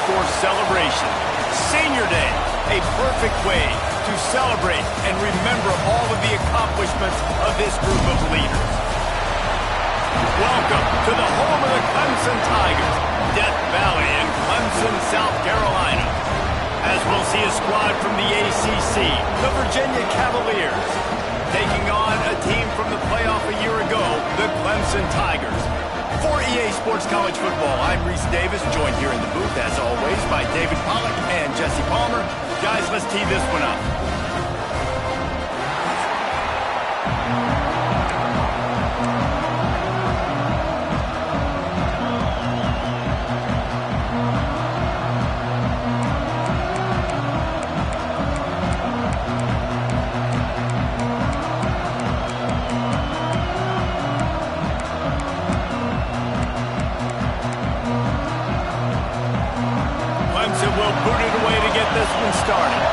for celebration. Senior Day, a perfect way to celebrate and remember all of the accomplishments of this group of leaders. Welcome to the home of the Clemson Tigers, Death Valley in Clemson, South Carolina. As we'll see a squad from the ACC, the Virginia Cavaliers, taking on a team from the playoff a year ago, the Clemson Tigers. For EA Sports College Football, I'm Reese Davis, joined here in the booth, as always, by David Pollack and Jesse Palmer. Guys, let's tee this one up. Started.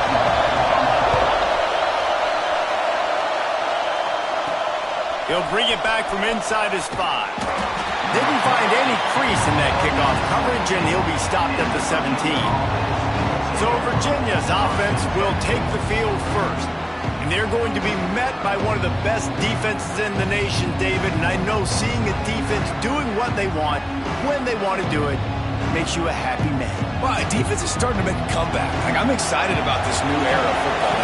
He'll bring it back from inside his 5. Didn't find any crease in that kickoff coverage, and he'll be stopped at the 17. So Virginia's offense will take the field first. And they're going to be met by one of the best defenses in the nation, David. And I know seeing a defense doing what they want, when they want to do it, makes you a happy man. Well, defense is starting to make a comeback. I'm excited about this new era of football.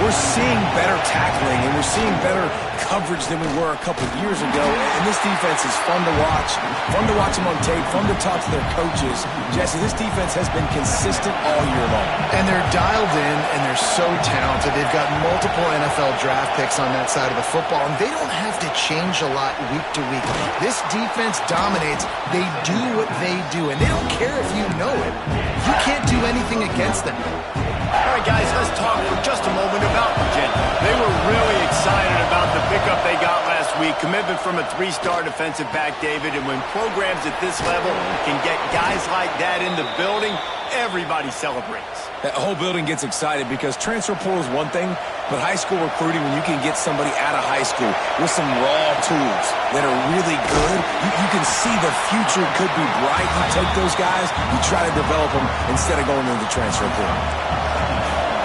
We're seeing better tackling, and we're seeing better coverage than we were a couple of years ago. And this defense is fun to watch them on tape, fun to talk to their coaches. Jesse, this defense has been consistent all year long. And they're dialed in, and they're so talented. They've got multiple NFL draft picks on that side of the football, and they don't have to change a lot week to week. This defense dominates. They do what they do, and they don't care if you know it. You can't do anything against them. All right, guys, let's talk for just a moment about Virginia. They were really excited about the pickup they got last week. Commitment from a 3-star defensive back, David. And when programs at this level can get guys like that in the building, everybody celebrates. That whole building gets excited because transfer portal is one thing, but high school recruiting, when you can get somebody out of high school with some raw tools that are really good, you can see the future could be bright. You take those guys, you try to develop them instead of going into the transfer portal.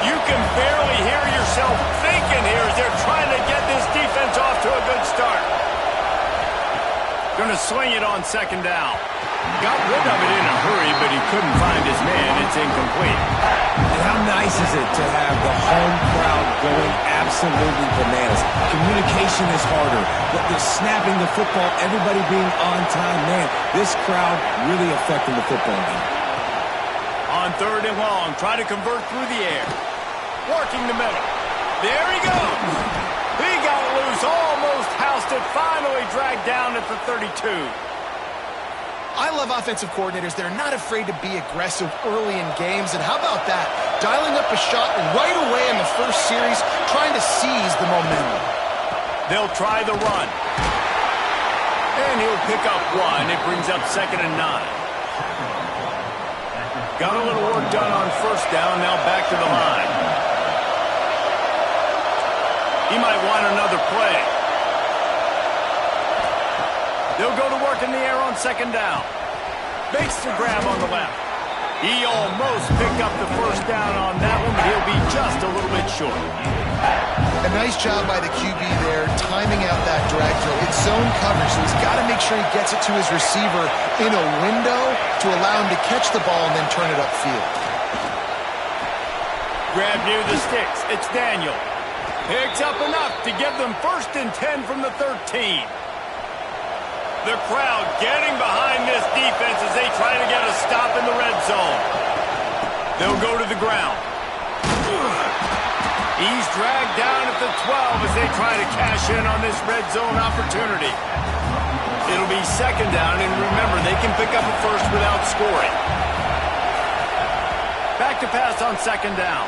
You can barely hear yourself thinking here as they're trying to get this defense off to a good start. Going to swing it on 2nd down. Got rid of it in a hurry, but he couldn't find his man. It's incomplete. And how nice is it to have the home crowd going absolutely bananas? Communication is harder. The snapping the football, everybody being on time. Man, this crowd really affecting the football game. On 3rd and long, try to convert through the air. Working the middle. There he goes. He got loose, almost housed it, finally dragged down at the 32. I love offensive coordinators. They're not afraid to be aggressive early in games. And how about that? Dialing up a shot right away in the first series, trying to seize the momentum. They'll try the run. And he'll pick up 1. It brings up 2nd and 9. Got a little work done on 1st down, now back to the line. He might want another play. They'll go to work in the air on 2nd down. Bates to grab on the left. He almost picked up the 1st down on that one, but he'll be just a little bit short. A nice job by the QB there, timing out that drag throw. It's zone coverage, so he's got to make sure he gets it to his receiver in a window to allow him to catch the ball and then turn it upfield. Grab near the sticks. It's Daniel. Picks up enough to give them 1st and 10 from the 13. The crowd getting behind this defense as they try to get a stop in the red zone. They'll go to the ground. He's dragged down at the 12 as they try to cash in on this red zone opportunity. It'll be 2nd down, and remember, they can pick up a 1st without scoring. Back to pass on 2nd down.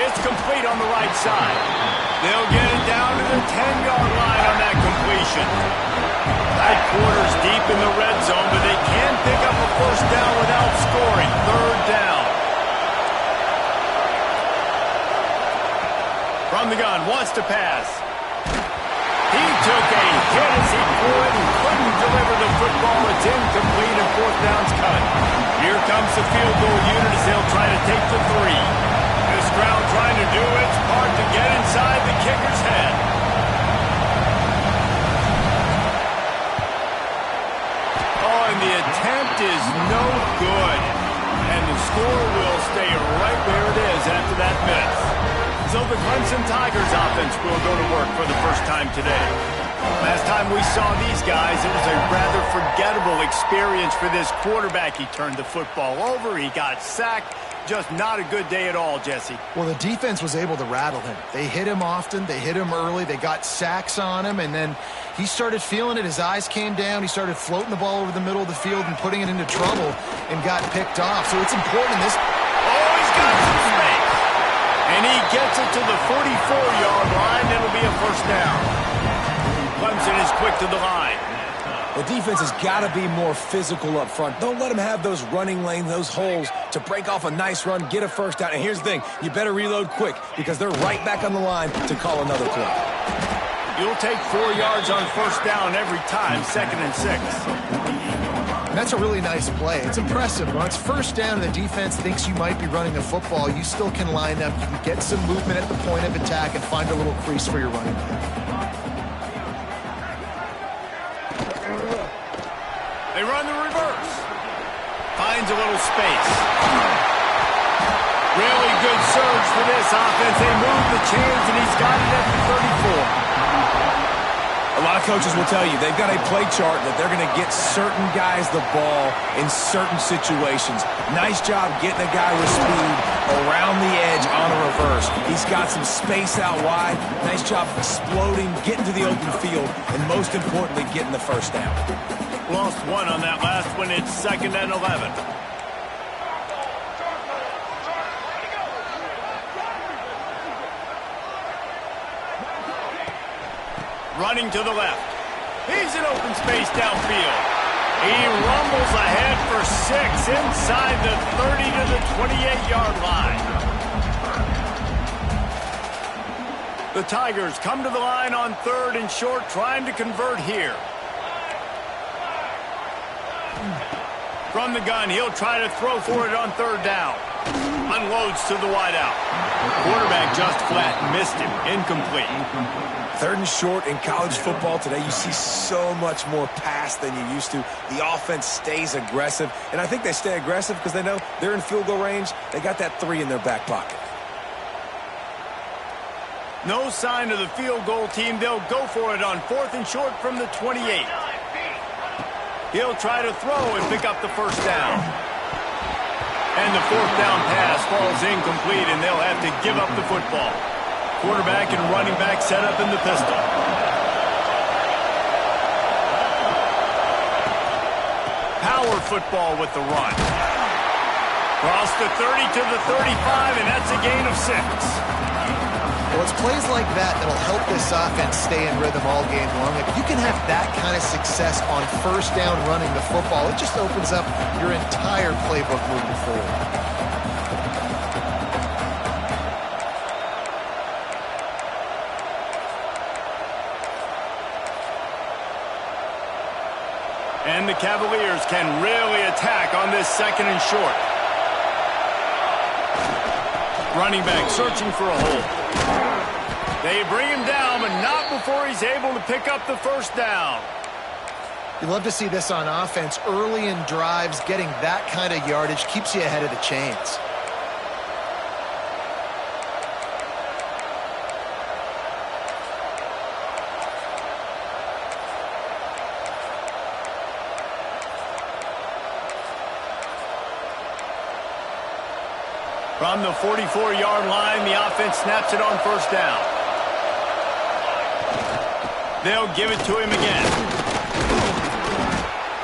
It's complete on the right side. They'll get it down to the 10-yard line on that completion. Tight quarters deep in the red zone, but they can pick up a 1st down without scoring. 3rd down. From the gun, wants to pass. He took a hit as he threw it and couldn't deliver the football. It's incomplete and 4th down's cut. Here comes the field goal unit as they'll try to take the 3. This crowd trying to do its part to get inside the kicker's head. Oh, and the attempt is no good. And the score will stay right where it is after that miss. So the Clemson Tigers offense will go to work for the first time today. Last time we saw these guys, it was a rather forgettable experience for this quarterback. He turned the football over, he got sacked. Just not a good day at all, Jesse. Well, the defense was able to rattle him. They hit him often, they hit him early, they got sacks on him, and then he started feeling it. His eyes came down, he started floating the ball over the middle of the field and putting it into trouble and got picked off. So it's important this... Oh, he's got some space. And he gets it to the 44-yard line. It'll be a first down. Clemson is quick to the line. The defense has got to be more physical up front. Don't let them have those running lanes, those holes to break off a nice run, get a first down. And here's the thing, you better reload quick because they're right back on the line to call another play. You'll take 4 yards on first down every time, 2nd and 6. And that's a really nice play. It's impressive. When it's first down and the defense thinks you might be running a football, you still can line up. You can get some movement at the point of attack and find a little crease for your running back. They run the reverse. Finds a little space. Really good surge for this offense. They move the chains, and he's got it at the 34. A lot of coaches will tell you they've got a play chart that they're going to get certain guys the ball in certain situations. Nice job getting a guy with speed around the edge on a reverse. He's got some space out wide. Nice job exploding, getting to the open field, and most importantly, getting the first down. Lost 1 on that last one. It's 2nd and 11. Running to the left. He's in open space downfield. He rumbles ahead for 6 inside the 30 to the 28-yard line. The Tigers come to the line on 3rd and short, trying to convert here. From the gun, he'll try to throw for it on 3rd down. Unloads to the wideout. Quarterback just flat missed him. Incomplete. 3rd and short in college football today, you see so much more pass than you used to. The offense stays aggressive, and I think they stay aggressive because they know they're in field goal range. They got that 3 in their back pocket. No sign of the field goal team. They'll go for it on 4th and short from the 28. He'll try to throw and pick up the first down. And the 4th down pass falls incomplete, and they'll have to give up the football. Quarterback and running back set up in the pistol. Power football with the run. Cross the 30 to the 35, and that's a gain of 6. Well, it's plays like that that'll help this offense stay in rhythm all game long. If you can have that kind of success on first down running the football, it just opens up your entire playbook moving forward. And the Cavaliers can really attack on this 2nd and short. Running back searching for a hole. They bring him down, but not before he's able to pick up the first down. You love to see this on offense. Early in drives, getting that kind of yardage keeps you ahead of the chains. From the 44-yard line, the offense snaps it on first down. They'll give it to him again.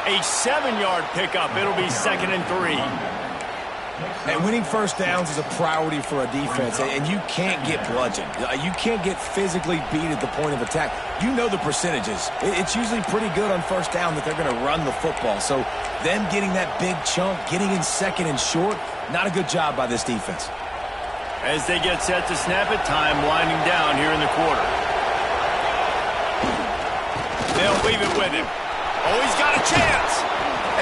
A 7-yard pickup. It'll be 2nd and 3. And winning first downs is a priority for a defense, and you can't get bludgeoned. You can't get physically beat at the point of attack. You know the percentages. It's usually pretty good on first down that they're going to run the football. So them getting that big chunk, getting in 2nd and short, not a good job by this defense. As they get set to snap it, time winding down here in the quarter. They'll leave it with him. Oh, he's got a chance.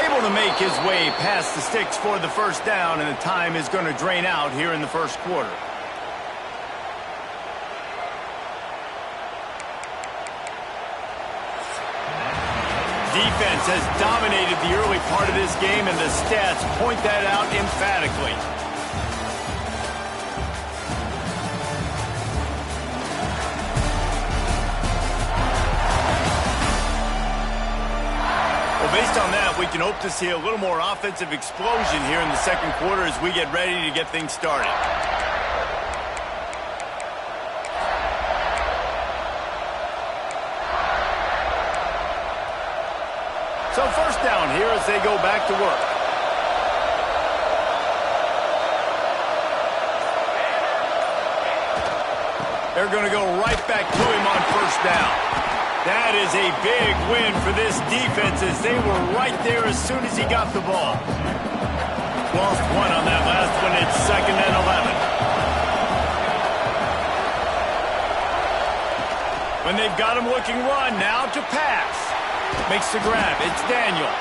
Able able to make his way past the sticks for the first down, and the time is going to drain out here in the first quarter. Defense has dominated the early part of this game, and the stats point that out emphatically. Well, based on that, we can hope to see a little more offensive explosion here in the second quarter as we get ready to get things started. So first down here as they go back to work. They're going to go right back to him on first down. That is a big win for this defense as they were right there as soon as he got the ball. Lost one on that last one. It's 2nd and 11. When they've got him looking run, now to pass. Makes the grab. It's Daniel.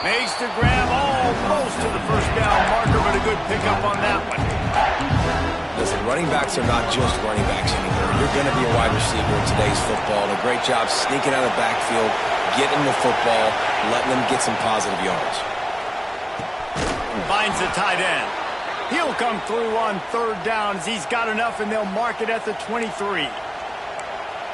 Makes the grab almost to the first down marker, but a good pickup on that one. Listen, running backs are not just running backs anymore. You're going to be a wide receiver in today's football. And a great job sneaking out of the backfield, getting the football, letting them get some positive yards. Finds the tight end. He'll come through on 3rd down as he's got enough, and they'll mark it at the 23.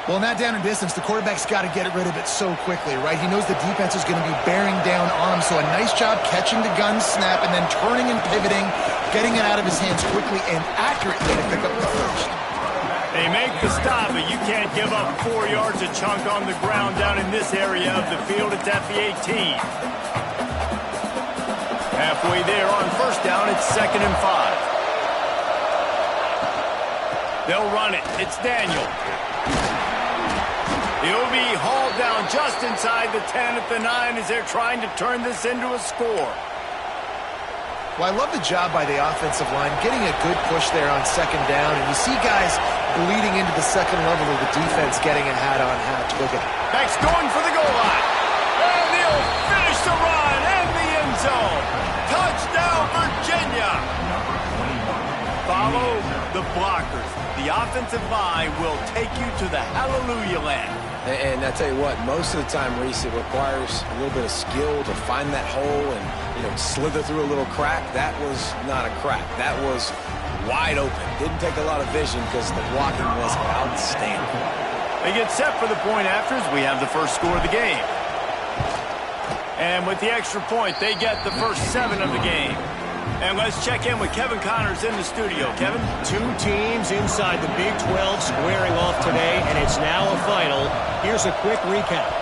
Well, in that down and distance, the quarterback's got to get rid of it so quickly, right? He knows the defense is going to be bearing down on him, so a nice job catching the gun snap and then turning and pivoting, getting it out of his hands quickly and accurately to pick up the first. They make the stop, but you can't give up 4 yards a chunk on the ground down in this area of the field. It's at the 18. Halfway there on first down, it's 2nd and 5. They'll run it. It's Daniel. He'll be hauled down just inside the 10 at the 9 as they're trying to turn this into a score. Well, I love the job by the offensive line, getting a good push there on 2nd down, and you see guys bleeding into the second level of the defense getting a hat-on-hat. Look at it. Backs going for the goal line. And he'll finish the run and the end zone. Touchdown, Virginia. Follow the blockers. The offensive line will take you to the hallelujah land. And I tell you what, most of the time, Reese, it requires a little bit of skill to find that hole and, slither through a little crack. That was not a crack. That was wide open. Didn't take a lot of vision because the blocking was outstanding. They get set for the point after as we have the first score of the game. And with the extra point, they get the first 7 of the game. And let's check in with Kevin Connors in the studio. Kevin? 2 teams inside the Big 12 squaring off today, and it's now a final. Here's a quick recap.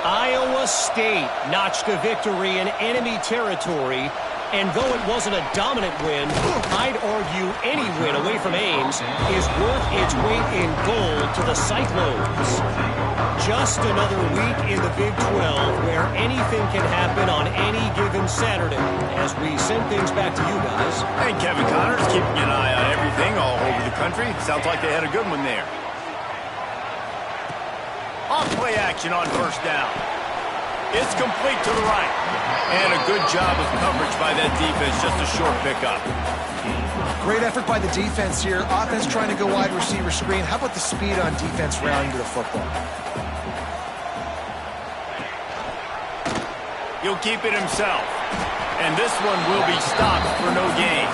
Iowa State notched a victory in enemy territory, and though it wasn't a dominant win, I'd argue any win away from Ames is worth its weight in gold to the Cyclones. Just another week in the Big 12 where anything can happen on any given Saturday. As we send things back to you guys. Hey, Kevin Connors, keeping an eye on everything all over the country. Sounds like they had a good one there. Off-play action on first down. It's complete to the right. And a good job of coverage by that defense, just a short pickup. Great effort by the defense here. Offense trying to go wide receiver screen. How about the speed on defense rounding to the football? He'll keep it himself. And this one will be stopped for no gain.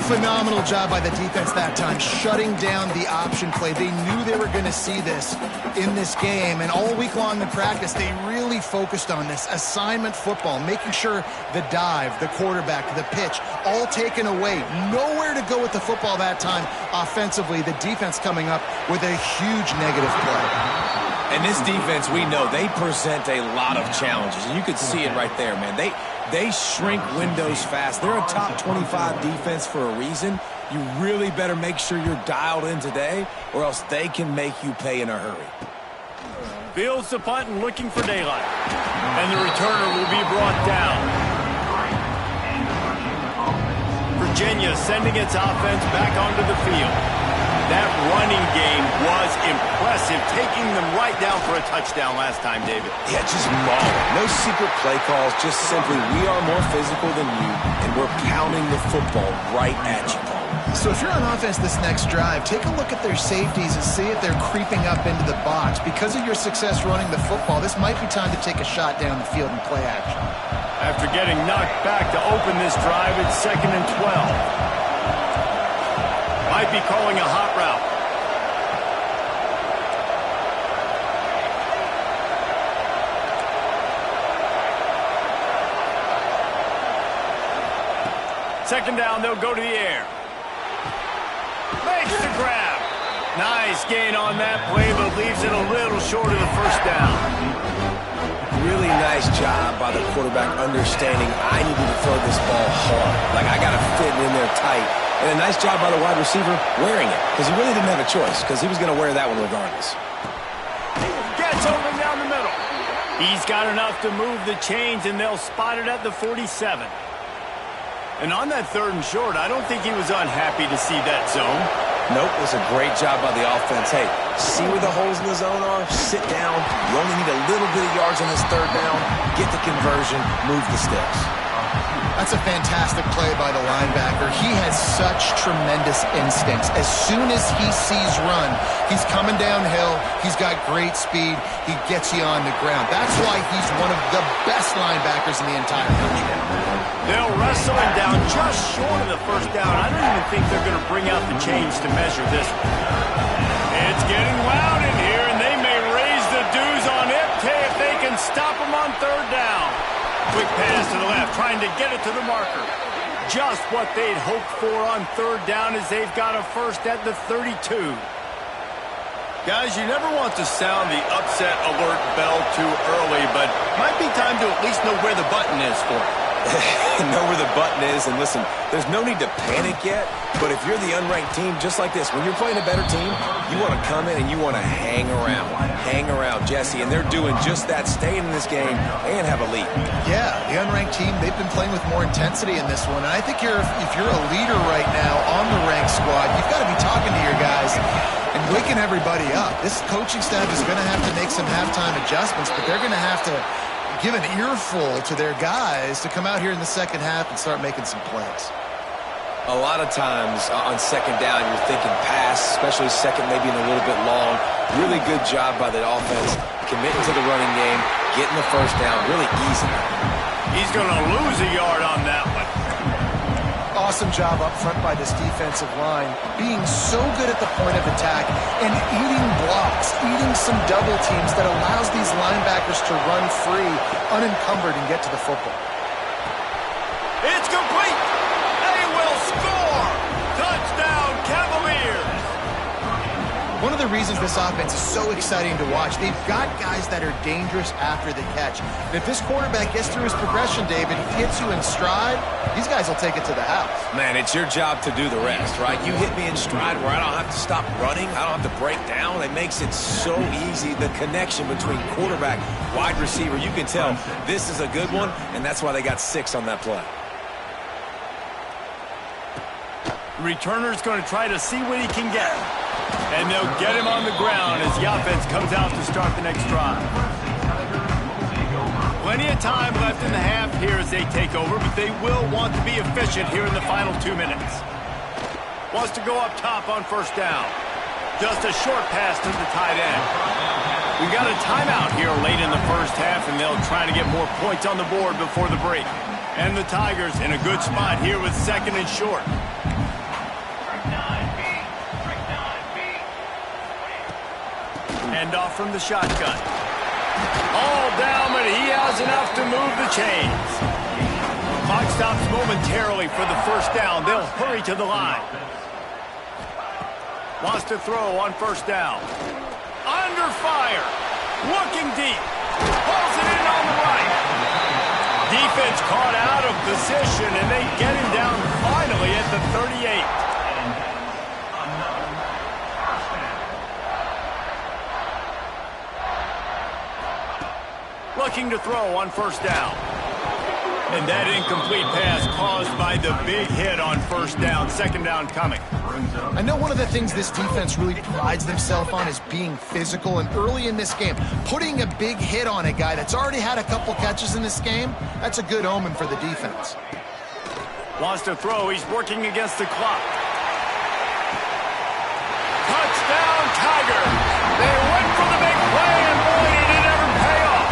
Phenomenal job by the defense that time, shutting down the option play. They knew they were going to see this in this game, and all week long in practice, they really focused on this assignment football, making sure the dive, the quarterback, the pitch, all taken away. Nowhere to go with the football that time offensively. The defense coming up with a huge negative play. And this defense, we know, they present a lot of challenges. And you could see it right there, man. They shrink windows fast. They're a top 25 defense for a reason. You really better make sure you're dialed in today, or else they can make you pay in a hurry. Fields the punt and looking for daylight. And the returner will be brought down. Virginia sending its offense back onto the field. That running game was impressive, taking them right down for a touchdown last time, David. Yeah, just mauling. No secret play calls, just simply we are more physical than you, and we're pounding the football right at you, Paul. So if you're on offense this next drive, take a look at their safeties and see if they're creeping up into the box. Because of your success running the football, this might be time to take a shot down the field and play action. After getting knocked back to open this drive, it's 2nd and 12. Might be calling a hot route. Second down, they'll go to the air. Makes the grab. Nice gain on that play, but leaves it a little short of the first down. Really nice job by the quarterback understanding I needed to throw this ball hard. Like, I got to fit it in there tight. And a nice job by the wide receiver wearing it, because he really didn't have a choice, because he was going to wear that one regardless. Gets open down the middle. He's got enough to move the chains, and they'll spot it at the 47. And on that 3rd and short, I don't think he was unhappy to see that zone. Nope, it was a great job by the offense. Hey, see where the holes in the zone are? Sit down. You only need a little bit of yards on this 3rd down. Get the conversion. Move the sticks. That's a fantastic play by the linebacker. He has such tremendous instincts. As soon as he sees run, he's coming downhill. He's got great speed. He gets you on the ground. That's why he's one of the best linebackers in the entire country. They'll wrestle him down just short of the first down. I don't even think they're going to bring out the chains to measure this one. It's getting loud in here, and they may raise the dues on Ipke if they can stop him on 3rd down. Quick pass to the left, trying to get it to the marker. Just what they'd hoped for on 3rd down as they've got a first at the 32. Guys, you never want to sound the upset alert bell too early, but might be time to at least know where the button is for it. Know where the button is, and listen, there's no need to panic yet, but if you're the unranked team, just like this, when you're playing a better team, you want to come in and you want to hang around, Jesse, and they're doing just that, staying in this game and have a lead. Yeah, the unranked team, they've been playing with more intensity in this one, and I think if you're a leader right now on the ranked squad, you've got to be talking to your guys and waking everybody up. This coaching staff is going to have to make some halftime adjustments, but they're going to have to give an earful to their guys to come out here in the second half and start making some plays. A lot of times on 2nd down, you're thinking pass, especially 2nd, maybe in a little bit long. Really good job by the offense, committing to the running game, getting the first down, really easy. He's going to lose a yard on that one. Awesome job up front by this defensive line, being so good at the point of attack and eating blocks, eating some double teams that allows these linebackers to run free, unencumbered, and get to the football. It's complete. They will score. Touchdown, Cavaliers. One of the reasons this offense is so exciting to watch, they've got guys that are dangerous after the catch. And if this quarterback gets through his progression, David, he hits you in stride, these guys will take it to the house. Man, it's your job to do the rest, right? You hit me in stride where I don't have to stop running. I don't have to break down. It makes it so easy. The connection between quarterback, wide receiver, you can tell this is a good one, and that's why they got 6 on that play. Returner's going to try to see what he can get. And they'll get him on the ground as the offense comes out to start the next drive. Plenty of time left in the half here as they take over, but they will want to be efficient here in the final 2 minutes. Wants to go up top on 1st down. Just a short pass to the tight end. We've got a timeout here late in the first half, and they'll try to get more points on the board before the break. And the Tigers in a good spot here with 2nd and short. Hand off from the shotgun. All down, but he has enough to move the chains. Clock stops momentarily for the 1st down. They'll hurry to the line. Wants to throw on 1st down. Under fire. Looking deep. Pulls it in on the right. Defense caught out of position, and they get him down finally at the 38. Looking to throw on 1st down. And that incomplete pass caused by the big hit on first down. Second down coming. I know one of the things this defense really prides themselves on is being physical, and early in this game, putting a big hit on a guy that's already had a couple catches in this game, that's a good omen for the defense. Wants to throw. He's working against the clock. Touchdown, Tigers! They went for the big play, and boy, did it ever pay off!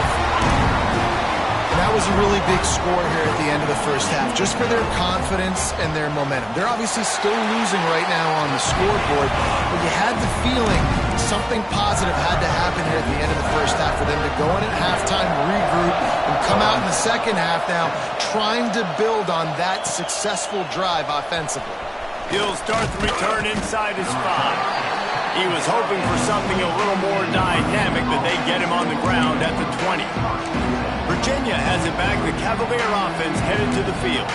And that was a really big score here at the end of the first half, just for their confidence and their momentum. They're obviously still losing right now on the scoreboard, but you had the feeling something positive had to happen here at the end of the first half for them to go in at halftime, regroup, and come out in the second half now trying to build on that successful drive offensively. He'll start the return inside his 5. He was hoping for something a little more dynamic, but they get him on the ground at the 20. Virginia has it back. The Cavalier offense headed to the field.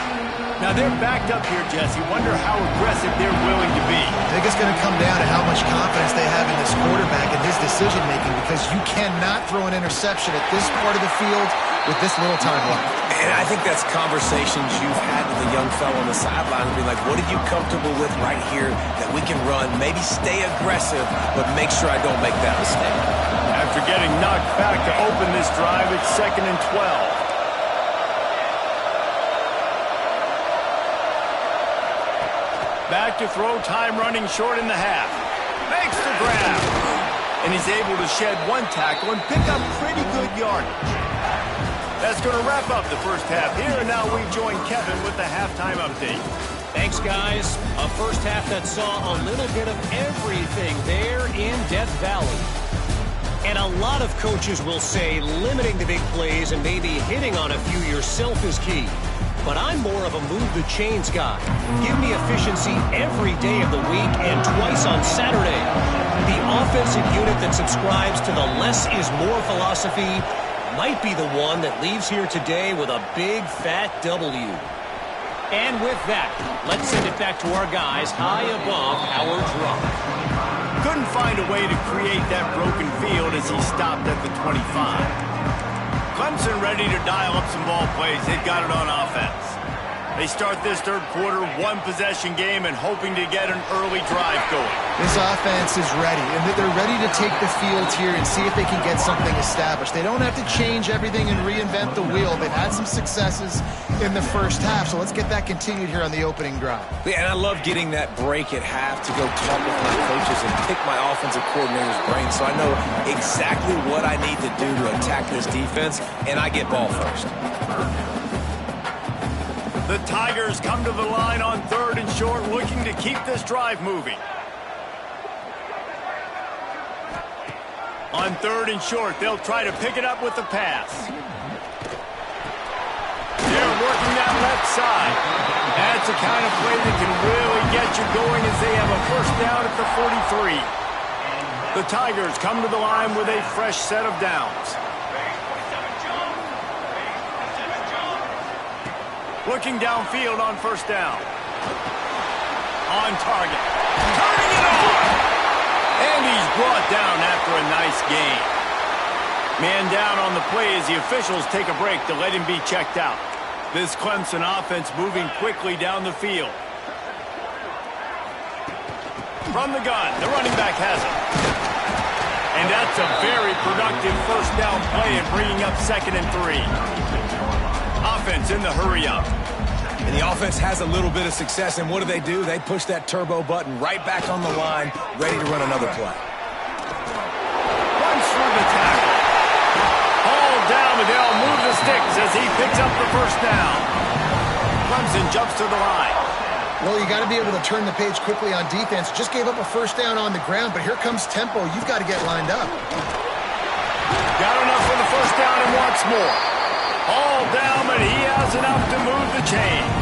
Now they're backed up here, Jesse. Wonder how aggressive they're willing to be. I think it's going to come down to how much confidence they have in this quarterback and his decision-making, because you cannot throw an interception at this part of the field with this little time left. And I think that's conversations you've had with a young fellow on the sideline, be like, what are you comfortable with right here that we can run? Maybe stay aggressive, but make sure I don't make that mistake. After getting knocked back to open this drive, it's 2nd and 12. Back to throw, time running short in the half. Makes the grab. And he's able to shed one tackle and pick up pretty good yardage. That's going to wrap up the first half here, and now we join Kevin with the halftime update. Thanks, guys. A first half that saw a little bit of everything there in Death Valley. And a lot of coaches will say limiting the big plays and maybe hitting on a few yourself is key. But I'm more of a move the chains guy. Give me efficiency every day of the week and twice on Saturday. The offensive unit that subscribes to the less is more philosophy might be the one that leaves here today with a big fat W. And with that, let's send it back to our guys high above our drop. Couldn't find a way to create that broken field as he stopped at the 25. Clemson ready to dial up some ball plays. They've got it on offense. They start this third quarter, one-possession game, and hoping to get an early drive going. This offense is ready, and they're ready to take the field here and see if they can get something established. They don't have to change everything and reinvent the wheel. They've had some successes in the first half, so let's get that continued here on the opening drive. Yeah, and I love getting that break at half to go talk with my coaches and pick my offensive coordinator's brain, so I know exactly what I need to do to attack this defense, and I get ball first. The Tigers come to the line on 3rd and short, looking to keep this drive moving. On 3rd and short, they'll try to pick it up with the pass. They're working that left side. That's the kind of play that can really get you going as they have a first down at the 43. The Tigers come to the line with a fresh set of downs. Looking downfield on first down. On target. Turning it on! And he's brought down after a nice gain. Man down on the play as the officials take a break to let him be checked out. This Clemson offense moving quickly down the field. From the gun, the running back has it. And that's a very productive first down play and bringing up 2nd and 3. Offense in the hurry up. And the offense has a little bit of success, and what do? They push that turbo button right back on the line, ready to run another play. Runs through the tackle. All down, but they'll move the sticks as he picks up the first down. Clemson jumps to the line. Well, you got to be able to turn the page quickly on defense. Just gave up a first down on the ground, but here comes tempo. You've got to get lined up. Got enough for the first down and wants more. All down, but he has enough to move the chains.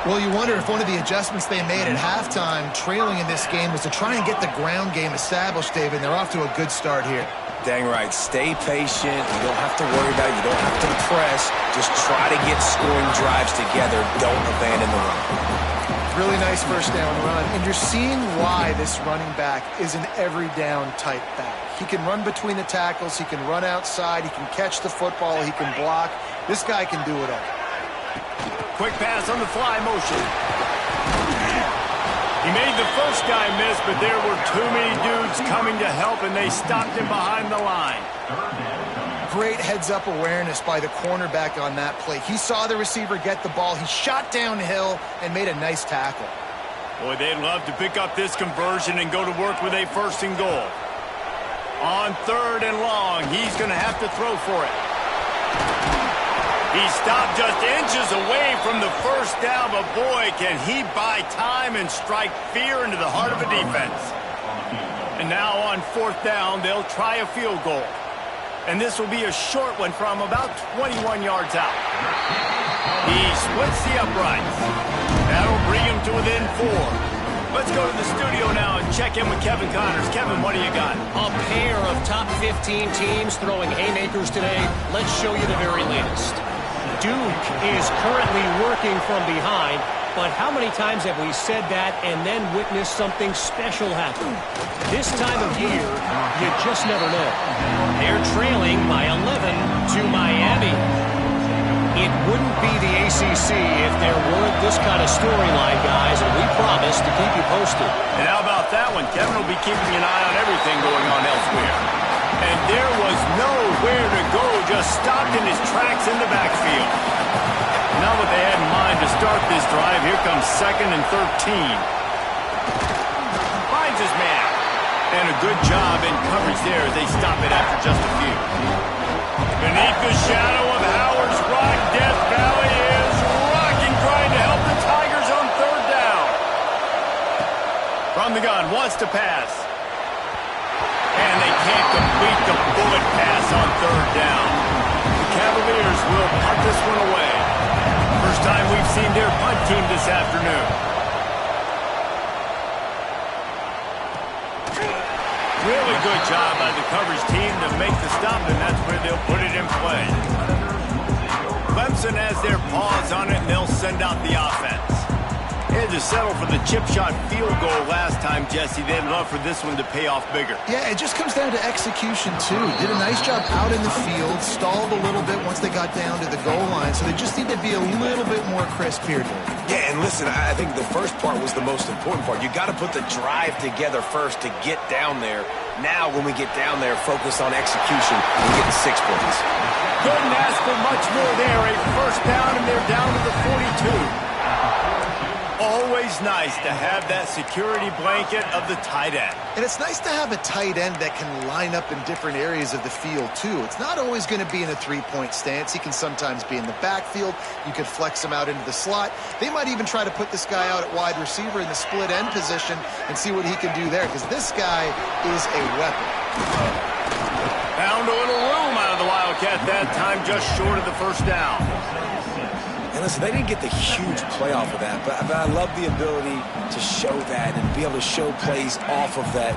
Well, you wonder if one of the adjustments they made at halftime, trailing in this game, was to try and get the ground game established, David. They're off to a good start here. Dang right. Stay patient. You don't have to worry about it. You don't have to press. Just try to get scoring drives together. Don't abandon the run. Really nice first down run. And you're seeing why this running back is an every down type back. He can run between the tackles. He can run outside. He can catch the football. He can block. This guy can do it all. Quick pass on the fly motion. He made the first guy miss, but there were too many dudes coming to help, and they stopped him behind the line. Great heads-up awareness by the cornerback on that play. He saw the receiver get the ball. He shot downhill and made a nice tackle. Boy, they'd love to pick up this conversion and go to work with a first and goal. On 3rd and long, he's going to have to throw for it. He stopped just inches away from the first down, but boy, can he buy time and strike fear into the heart of a defense. And now on 4th down, they'll try a field goal. And this will be a short one from about 21 yards out. He splits the uprights. That'll bring him to within 4. Let's go to the studio now and check in with Kevin Connors. Kevin, what do you got? A pair of top 15 teams throwing haymakers today. Let's show you the very latest. Duke is currently working from behind, but how many times have we said that and then witnessed something special happen? This time of year, you just never know. They're trailing by 11 to Miami. It wouldn't be the ACC if there weren't this kind of storyline, guys, and we promise to keep you posted. And how about that one? Kevin will be keeping an eye on everything going on elsewhere. And there was nowhere to go, just stopped in his tracks in the backfield. Not what they had in mind to start this drive. Here comes 2nd and 13. Finds his man. And a good job in coverage there as they stop it after just a few. Beneath the shadow of Howard's Rock, Death Valley is rocking, trying to help the Tigers on 3rd down. From the gun, wants to pass. And they can't complete the bullet pass on 3rd down. The Cavaliers will punt this one away. First time we've seen their punt team this afternoon. Really good job by the coverage team to make the stop, and that's where they'll put it in play. Clemson has their paws on it, and they'll send out the offense. They had to settle for the chip shot field goal last time, Jesse. They'd love for this one to pay off bigger. Yeah, it just comes down to execution, too. Did a nice job out in the field, stalled a little bit once they got down to the goal line, so they just need to be a little bit more crisp here. Yeah, and listen, I think the first part was the most important part. You got to put the drive together first to get down there. Now, when we get down there, focus on execution and getting 6 points. Couldn't ask for much more there. A first down, and they're down to the 42. Always nice to have that security blanket of the tight end. And it's nice to have a tight end that can line up in different areas of the field, too. It's not always going to be in a three-point stance. He can sometimes be in the backfield. You could flex him out into the slot. They might even try to put this guy out at wide receiver in the split end position and see what he can do there, because this guy is a weapon. Found a little room out of the Wildcat that time, just short of the first down. And listen, they didn't get the huge play off of that, but I love the ability to show that and be able to show plays off of that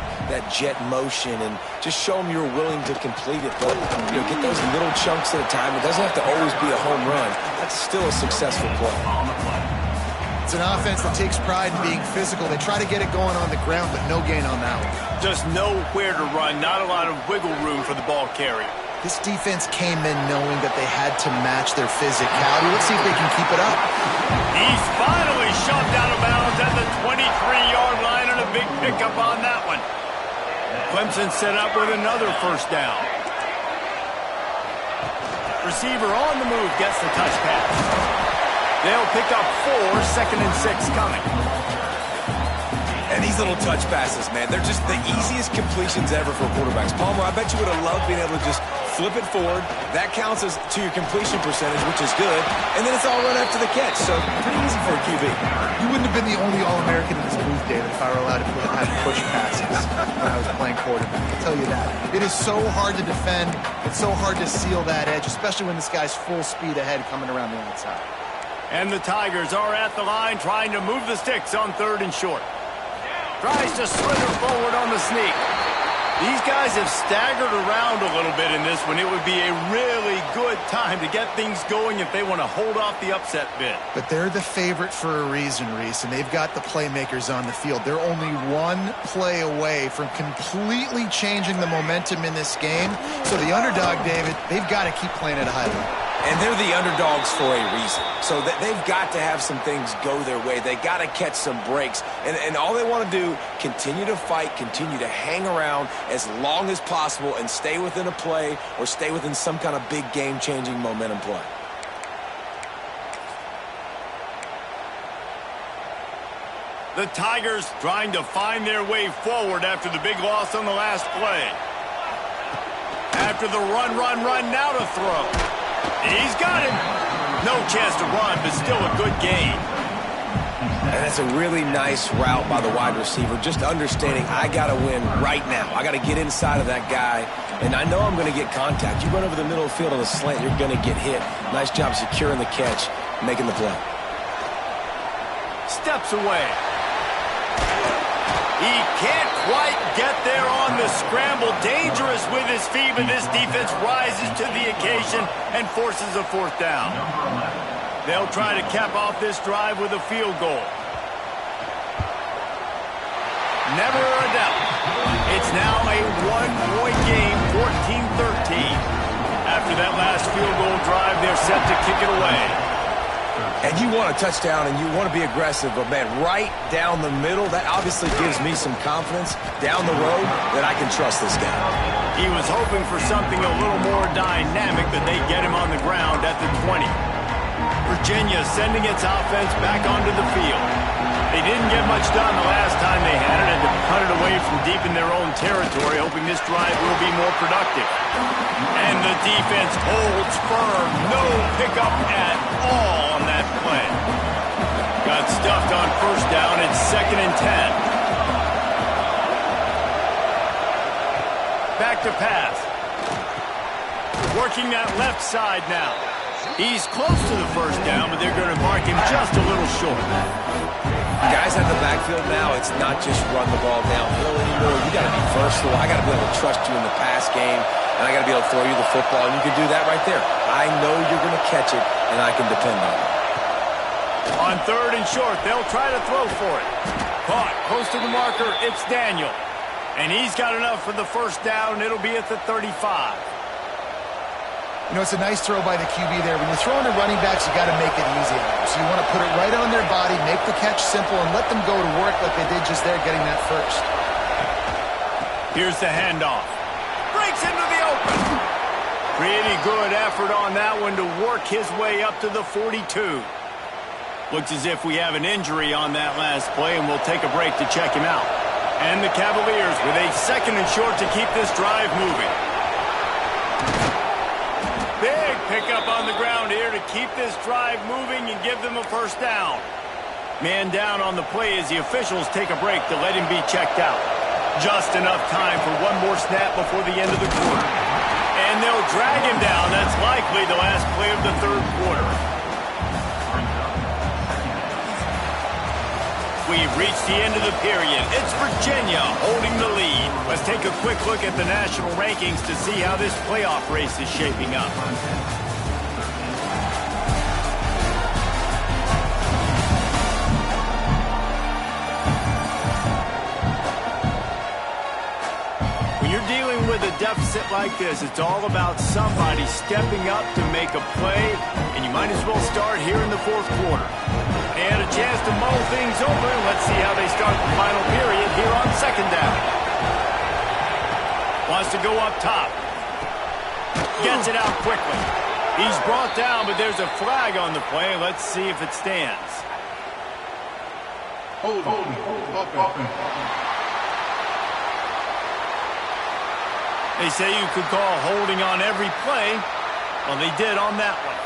jet motion and just show them you're willing to complete it. But, get those little chunks at a time. It doesn't have to always be a home run. That's still a successful play. It's an offense that takes pride in being physical. They try to get it going on the ground, but no gain on that one. Just nowhere to run, not a lot of wiggle room for the ball carrier. This defense came in knowing that they had to match their physicality. Let's see if they can keep it up. He's finally shoved out of bounds at the 23-yard line, and a big pickup on that one. Clemson set up with another first down. Receiver on the move gets the touch pass. They'll pick up 4, 2nd and 6 coming. And these little touch passes, man, they're just the easiest completions ever for quarterbacks. Palmer, I bet you would have loved being able to just flip it forward. That counts as to your completion percentage, which is good. And then it's all run after the catch. So pretty easy for a QB. You wouldn't have been the only All-American in this booth, David, if I were allowed to have push passes when I was playing quarterback. I'll tell you that. It is so hard to defend. It's so hard to seal that edge, especially when this guy's full speed ahead coming around the outside. And the Tigers are at the line trying to move the sticks on 3rd and short. Tries to slither forward on the sneak. These guys have staggered around a little bit in this one. It would be a really good time to get things going if they want to hold off the upset bid. But they're the favorite for a reason, Reese, and they've got the playmakers on the field. They're only one play away from completely changing the momentum in this game. So the underdog, David, they've got to keep playing at a high level. And they're the underdogs for a reason. So they've got to have some things go their way. They got to catch some breaks. And all they want to do, continue to fight, continue to hang around as long as possible and stay within a play or stay within some kind of big game-changing momentum play. The Tigers trying to find their way forward after the big loss on the last play. After the run, now to throw. He's got him. No chance to run, but still a good gain. And that's a really nice route by the wide receiver, just understanding I got to win right now. I got to get inside of that guy, and I know I'm going to get contact. You run over the middle of the field on a slant, you're going to get hit. Nice job securing the catch, making the play. Steps away. He can't quite get there on the scramble. Dangerous with his feet, but this defense rises to the occasion and forces a 4th down. They'll try to cap off this drive with a field goal. Never a doubt. It's now a 1-point game, 14-13. After that last field goal drive, they're set to kick it away. And you want a touchdown and you want to be aggressive, but, man, right down the middle, that obviously gives me some confidence down the road that I can trust this guy. He was hoping for something a little more dynamic, but they get him on the ground at the 20. Virginia sending its offense back onto the field. They didn't get much done the last time they had it, and to punt it away from deep in their own territory, hoping this drive will be more productive. And the defense holds firm. No pickup at all on that play. Got stuffed on 1st down. It's 2nd and 10. Back to pass. Working that left side now. He's close to the 1st down, but they're going to mark him just a little short. Guys at the backfield now, it's not just run the ball downhill anymore. You got to be versatile. I got to be able to trust you in the pass game, and I got to be able to throw you the football, and you can do that right there. I know you're going to catch it, and I can depend on it. On 3rd and short, they'll try to throw for it. Caught close to the marker, it's Daniel. And he's got enough for the 1st down, and it'll be at the 35. You know, it's a nice throw by the QB there. When you're throwing to running backs, you got to make it easy on them. So you want to put it right on their body, make the catch simple, and let them go to work like they did just there, getting that 1st. Here's the handoff. Breaks into the open. Pretty good effort on that one to work his way up to the 42. Looks as if we have an injury on that last play, and we'll take a break to check him out. And the Cavaliers with a 2nd and short to keep this drive moving. Big pickup on the ground here to keep this drive moving and give them a 1st down. Man down on the play as the officials take a break to let him be checked out. Just enough time for one more snap before the end of the quarter. And they'll drag him down. That's likely the last play of the 3rd quarter. We've reached the end of the period. It's Virginia holding the lead. Let's take a quick look at the national rankings to see how this playoff race is shaping up. When you're dealing with a deficit like this, it's all about somebody stepping up to make a play, and you might as well start here in the 4th quarter. And a chance to mull things over. Let's see how they start the final period here on 2nd down. Wants to go up top. Gets it out quickly. He's brought down, but there's a flag on the play. Let's see if it stands. Hold on. They say you could call holding on every play. Well, they did on that one.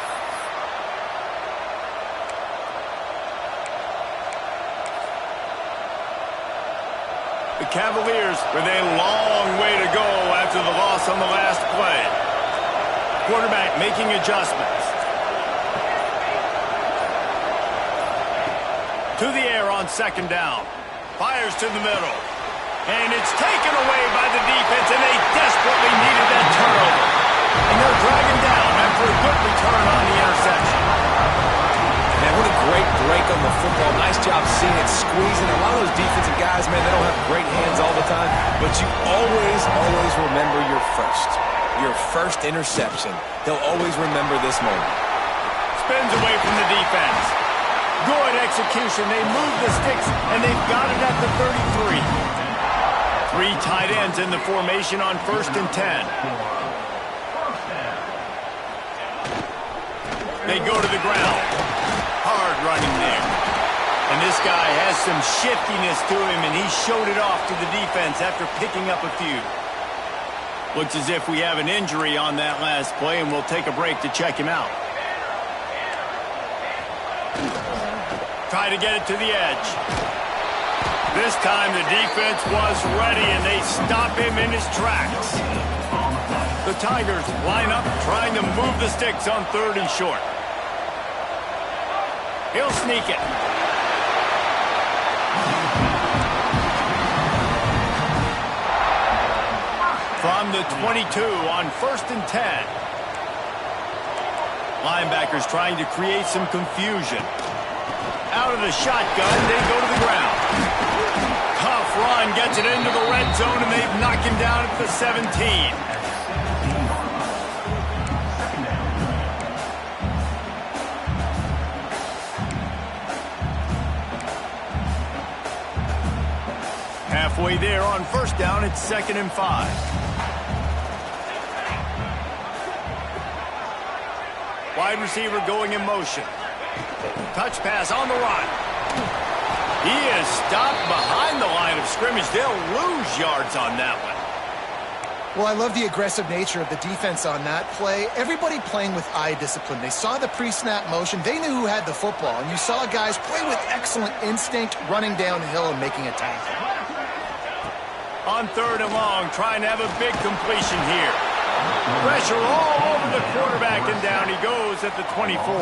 The Cavaliers with a long way to go after the loss on the last play. Quarterback making adjustments. To the air on second down. Fires to the middle. And it's taken away by the defense, and they desperately needed that turnover. And they're dragging down after a good return on the interception. Man, what a great break on the football. Nice job seeing it squeezing. A lot of those defensive guys, man, they don't have great hands all the time, but you always remember your first interception. They'll always remember this moment. Spins away from the defense. Good execution. They move the sticks, and they've got it at the 33. 3 tight ends in the formation on 1st and 10. They go to the ground. Hard running there. And this guy has some shiftiness to him, and he showed it off to the defense after picking up a few. Looks as if we have an injury on that last play, and we'll take a break to check him out. Try to get it to the edge. This time the defense was ready, and they stop him in his tracks. The Tigers line up, trying to move the sticks on 3rd and short. He'll sneak it. From the 22 on 1st and 10. Linebackers trying to create some confusion. Out of the shotgun, they go to the ground. Tough run, gets it into the red zone, and they've knocked him down at the 17. Halfway there on 1st down, it's 2nd and 5. Wide receiver going in motion. Touch pass on the run. He is stopped behind the line of scrimmage. They'll lose yards on that one. Well, I love the aggressive nature of the defense on that play. Everybody playing with eye discipline. They saw the pre-snap motion. They knew who had the football. And you saw guys play with excellent instinct, running downhill and making a tackle. On 3rd and long, trying to have a big completion here. Pressure all over the quarterback, and down he goes at the 24.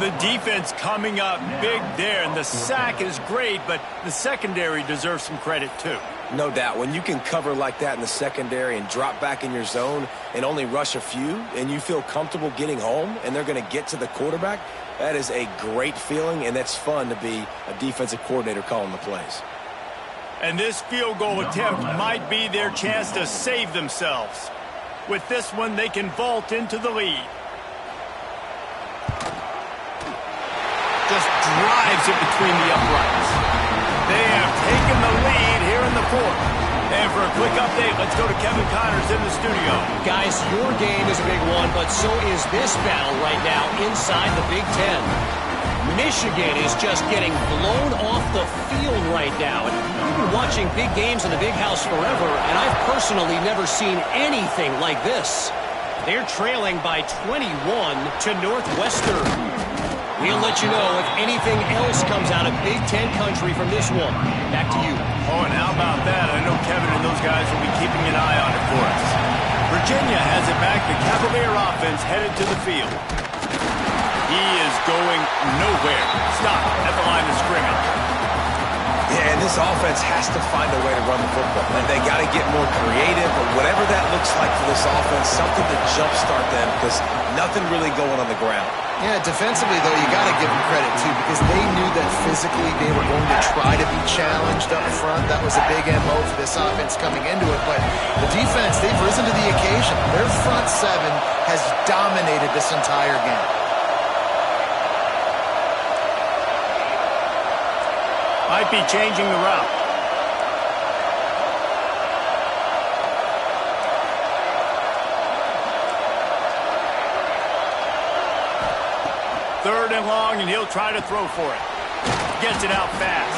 The defense coming up big there, and the sack is great, but the secondary deserves some credit too. No doubt. When you can cover like that in the secondary and drop back in your zone and only rush a few, and you feel comfortable getting home, and they're going to get to the quarterback, that is a great feeling, and that's fun to be a defensive coordinator calling the plays. And this field goal attempt might be their chance to save themselves. With this one, they can vault into the lead. Just drives it between the uprights. They have taken the lead here in the 4th. And for a quick update, let's go to Kevin Connors in the studio. Guys, your game is a big one, but so is this battle right now inside the Big Ten. Michigan is just getting blown off the field right now. And you've been watching big games in the Big House forever, and I've personally never seen anything like this. They're trailing by 21 to Northwestern. We'll let you know if anything else comes out of Big Ten country from this one. Back to you. Oh, and how about that? I know Kevin and those guys will be keeping an eye on it for us. Virginia has it back. The Cavalier offense headed to the field. He is going nowhere. Stop at the line of scrimmage. Yeah, and this offense has to find a way to run the football. And they got to get more creative, but whatever that looks like for this offense, something to jumpstart them, because nothing really going on the ground. Yeah, defensively, though, you got to give them credit, too, because they knew that physically they were going to try to be challenged up front. That was a big MO for this offense coming into it. But the defense, they've risen to the occasion. Their front 7 has dominated this entire game. Might be changing the route. Third and long, and he'll try to throw for it. Gets it out fast.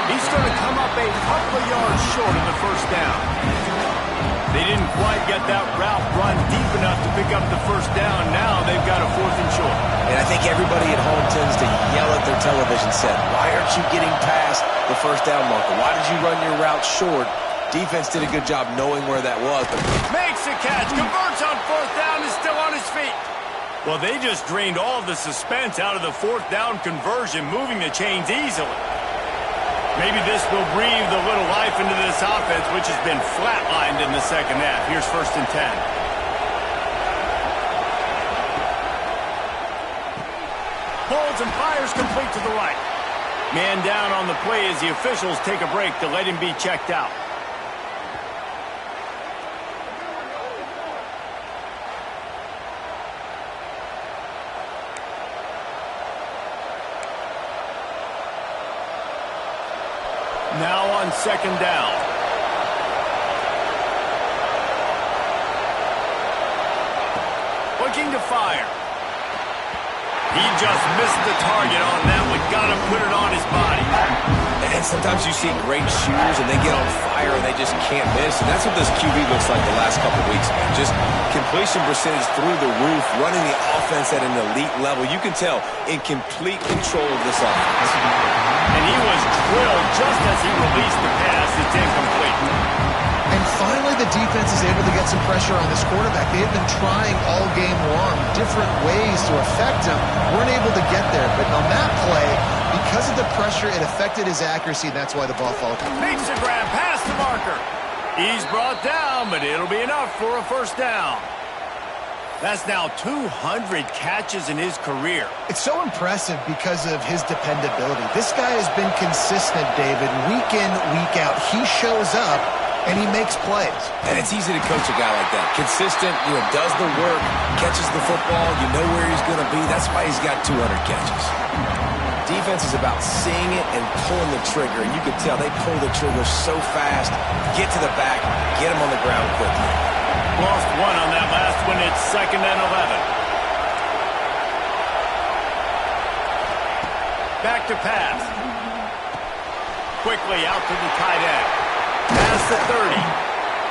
He's going to come up a couple of yards short of the 1st down. They didn't quite get that route run deep enough to pick up the 1st down. Now they've got a 4th and short. And I think everybody at home tends to yell at their television set, why aren't you getting past the 1st down marker? Why did you run your route short? Defense did a good job knowing where that was. But makes the catch, converts on 4th down, is still on his feet. Well, they just drained all the suspense out of the fourth down conversion, moving the chains easily. Maybe this will breathe a little life into this offense, which has been flatlined in the second half. Here's 1st and 10. Pulls and fires complete to the right. Man down on the play as the officials take a break to let him be checked out. Now on 2nd down. Looking to fire. He just missed the target on that one. Got to put it on his body. And sometimes you see great shooters and they get on fire and they just can't miss. And that's what this QB looks like the last couple weeks, man. Just completion percentage through the roof, running the offense at an elite level. You can tell in complete control of this offense. And he was drilled just as he released the pass. It's incomplete. And finally, the defense is able to get some pressure on this quarterback. They have been trying all game long, different ways to affect him. Weren't able to get there. But on that play, because of the pressure, it affected his accuracy. That's why the ball fell. Makes the grab past the marker. He's brought down, but it'll be enough for a 1st down. That's now 200 catches in his career. It's so impressive because of his dependability. This guy has been consistent, David, week in, week out. He shows up, and he makes plays. And it's easy to coach a guy like that. Consistent, does the work, catches the football, you know where he's going to be. That's why he's got 200 catches. Defense is about seeing it and pulling the trigger. And you can tell they pull the trigger so fast, get to the back, get him on the ground quickly. Lost one on that last one. It's 2nd and 11. Back to pass. Quickly out to the tight end. Pass to 30.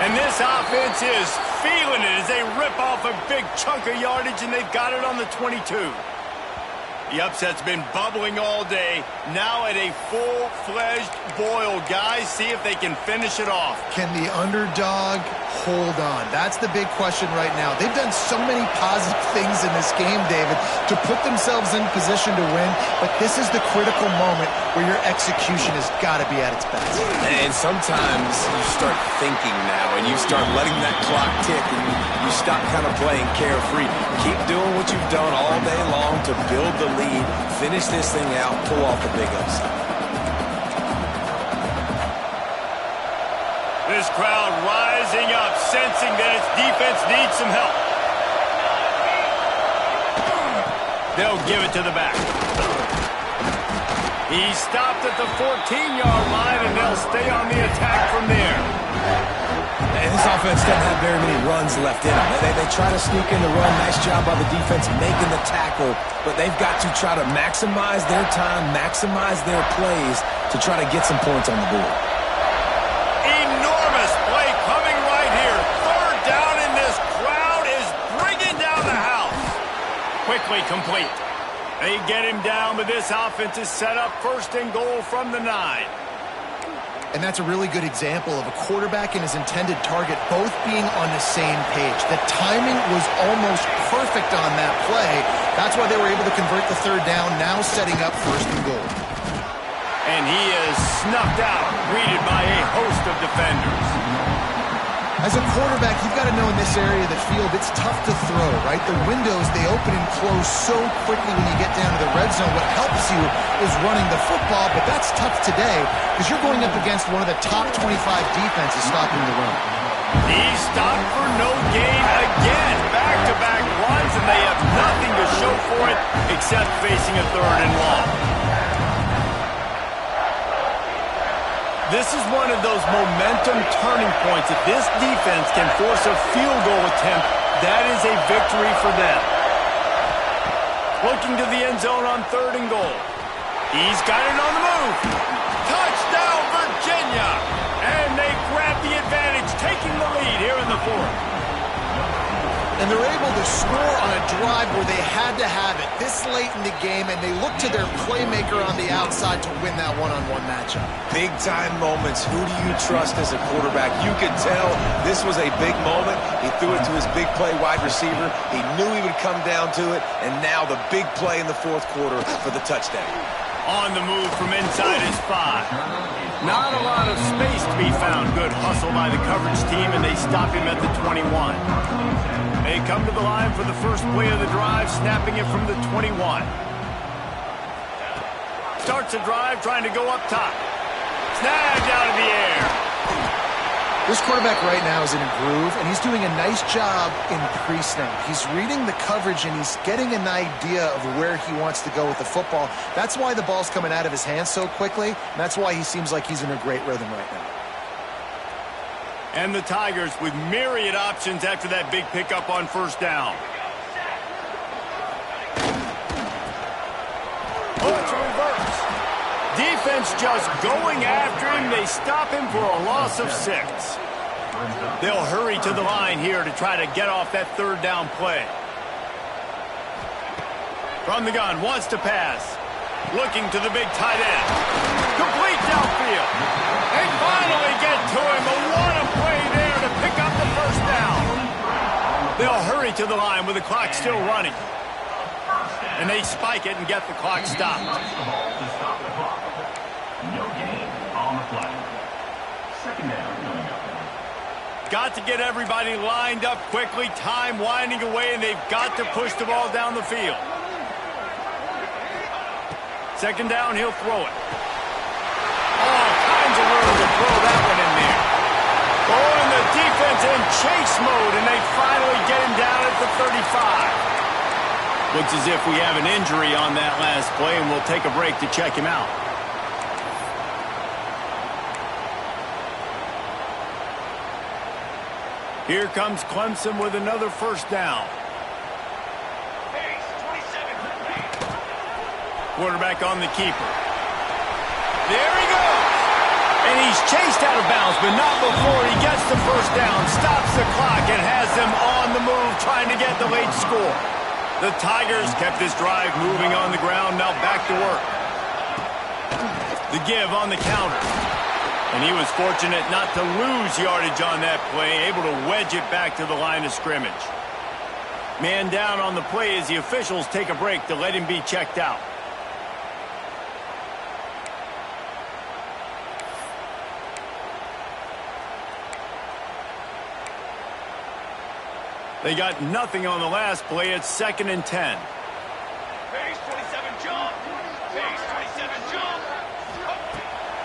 And this offense is feeling it as they rip off a big chunk of yardage, and they've got it on the 22. The upset's been bubbling all day. Now at a full-fledged boil. Guys, see if they can finish it off. Can the underdog hold on? That's the big question right now. They've done so many positive things in this game, David, to put themselves in position to win, but this is the critical moment where your execution has got to be at its best. And sometimes you start thinking now, and you start letting that clock tick, and you stop kind of playing carefree. Keep doing what you've done all day long to build the lead, finish this thing out, pull off the big upset. This crowd rising up, sensing that its defense needs some help. They'll give it to the back. He stopped at the 14-yard line, and they'll stay on the attack from there. And this offense doesn't have very many runs left in them. They try to sneak in the run. Nice job by the defense making the tackle. But they've got to try to maximize their time, maximize their plays to try to get some points on the board. Enormous play coming right here. 3rd down, and this crowd is bringing down the house. Quickly complete. They get him down, but this offense is set up 1st and goal from the 9. And that's a really good example of a quarterback and his intended target both being on the same page. The timing was almost perfect on that play. That's why they were able to convert the 3rd down, now setting up 1st and goal. And he is snuffed out, greeted by a host of defenders. As a quarterback, you've got to know in this area of the field, it's tough to throw, right? The windows, they open and close so quickly when you get down to the red zone. What helps you is running the football, but that's tough today because you're going up against one of the top 25 defenses stopping the run. He's stopped for no gain again. Back-to-back runs, and they have nothing to show for it except facing a 3rd and long. This is one of those momentum turning points. If this defense can force a field goal attempt, that is a victory for them. Looking to the end zone on 3rd and goal. He's got it on the move. Touchdown, Virginia! And they grab the advantage, taking the lead here in the 4th. And they're able to score on a drive where they had to have it this late in the game, and they look to their playmaker on the outside to win that one-on-one matchup. Big-time moments. Who do you trust as a quarterback? You could tell this was a big moment. He threw it to his big play wide receiver. He knew he would come down to it, and now the big play in the fourth quarter for the touchdown. On the move from inside his 5. Not a lot of space to be found. Good hustle by the coverage team, and they stop him at the 21. They come to the line for the first play of the drive, snapping it from the 21. Starts a drive, trying to go up top. Snagged out of the air. This quarterback right now is in a groove, and he's doing a nice job in pre-snap. He's reading the coverage, and he's getting an idea of where he wants to go with the football. That's why the ball's coming out of his hands so quickly, and that's why he seems like he's in a great rhythm right now. And the Tigers with myriad options after that big pickup on first down. Oh, it's a reverse. Defense just going after him. They stop him for a loss of 6. They'll hurry to the line here to try to get off that third down play. From the gun, wants to pass. Looking to the big tight end. Complete downfield. They finally get to him. What a play there to pick up the first down. They'll hurry to the line with the clock still running. And they spike it and get the clock stopped. No gain on the play. Second down coming up. Got to get everybody lined up quickly. Time winding away, and they've got to push the ball down the field. Second down, he'll throw it. All kinds of room to throw that one in there. Oh, and the defense in chase mode, and they finally get him down at the 35. Looks as if we have an injury on that last play, and we'll take a break to check him out. Here comes Clemson with another first down. Quarterback on the keeper. There he goes. And he's chased out of bounds, but not before he gets the first down, stops the clock, and has them on the move trying to get the late score. The Tigers kept this drive moving on the ground, now back to work. The give on the counter. And he was fortunate not to lose yardage on that play, able to wedge it back to the line of scrimmage. Man down on the play as the officials take a break to let him be checked out. They got nothing on the last play. It's 2nd and 10. Phase 27 jump. Phase 27 jump.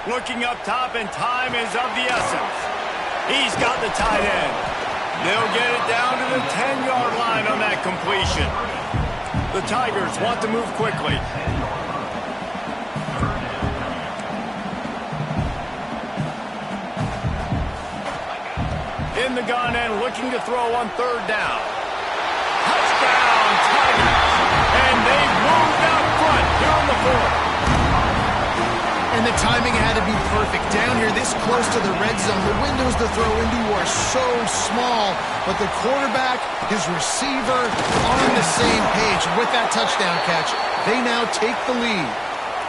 Looking up top, and time is of the essence. He's got the tight end. They'll get it down to the 10-yard line on that completion. The Tigers want to move quickly. In the gun and looking to throw on third down. Touchdown, Tigers. And they've moved out front here on the fourth. And the timing had to be perfect. Down here this close to the red zone, the windows to throw into are so small, but the quarterback, his receiver, on the same page. With that touchdown catch, they now take the lead.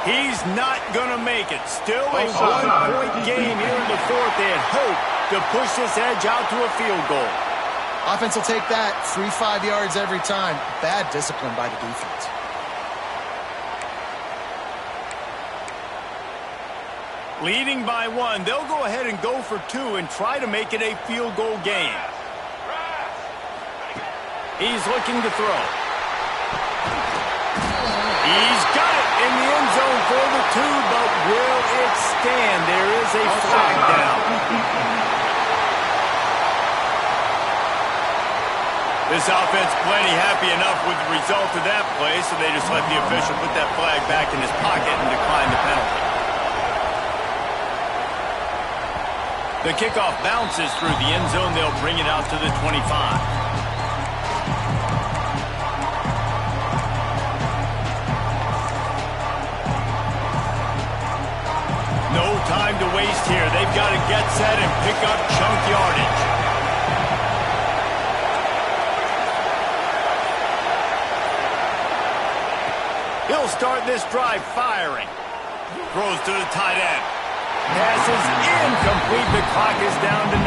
He's not going to make it. Still a one-point game here in the fourth. They had hoped to push this edge out to a field goal. Offense will take that. Free 5 yards every time. Bad discipline by the defense. Leading by 1, they'll go ahead and go for 2 and try to make it a field goal game. He's looking to throw. He's got it in the end zone for the 2, but will it stand? There is a flag down. This offense plenty happy enough with the result of that play, so they just let the official put that flag back in his pocket and decline the penalty. The kickoff bounces through the end zone. They'll bring it out to the 25. No time to waste here. They've got to get set and pick up chunk yardage. They'll start this drive firing. Throws to the tight end. Pass is incomplete. The clock is down to 9.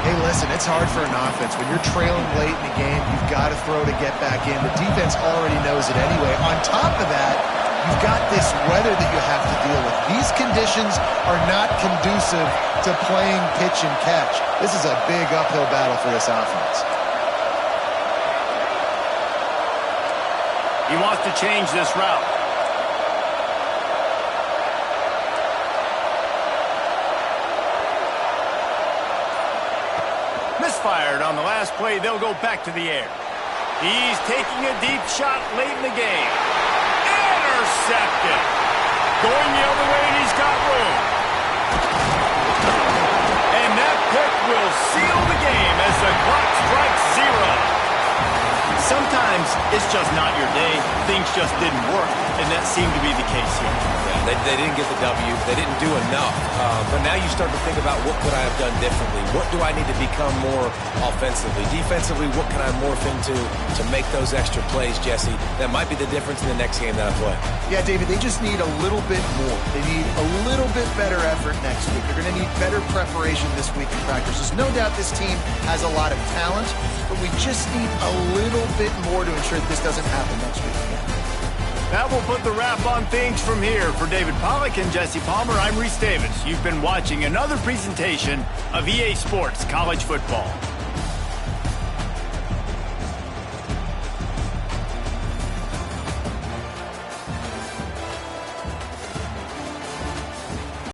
Hey, listen, it's hard for an offense. When you're trailing late in the game, you've got to throw to get back in. The defense already knows it anyway. On top of that, you've got this weather that you have to deal with. These conditions are not conducive to playing pitch and catch. This is a big uphill battle for this offense. He wants to change this route. Misfired on the last play. They'll go back to the air. He's taking a deep shot late in the game. Intercepted. Going the other way, and he's got room. And that pick will seal the game as the clock strikes 0. Sometimes it's just not your day. Things just didn't work, and that seemed to be the case here. Yeah, they didn't get the W. They didn't do enough. But now you start to think about what could I have done differently? What do I need to become more offensively? Defensively, what can I morph into to make those extra plays, Jesse? That might be the difference in the next game that I play. Yeah, David, they just need a little bit more. They need a little bit better effort next week. They're going to need better preparation this week in practice. There's no doubt this team has a lot of talent, but we just need a little bit more to ensure that this doesn't happen next week again. That will put the wrap on things from here. For David Pollack and Jesse Palmer, I'm Reese Davis. You've been watching another presentation of EA Sports College Football.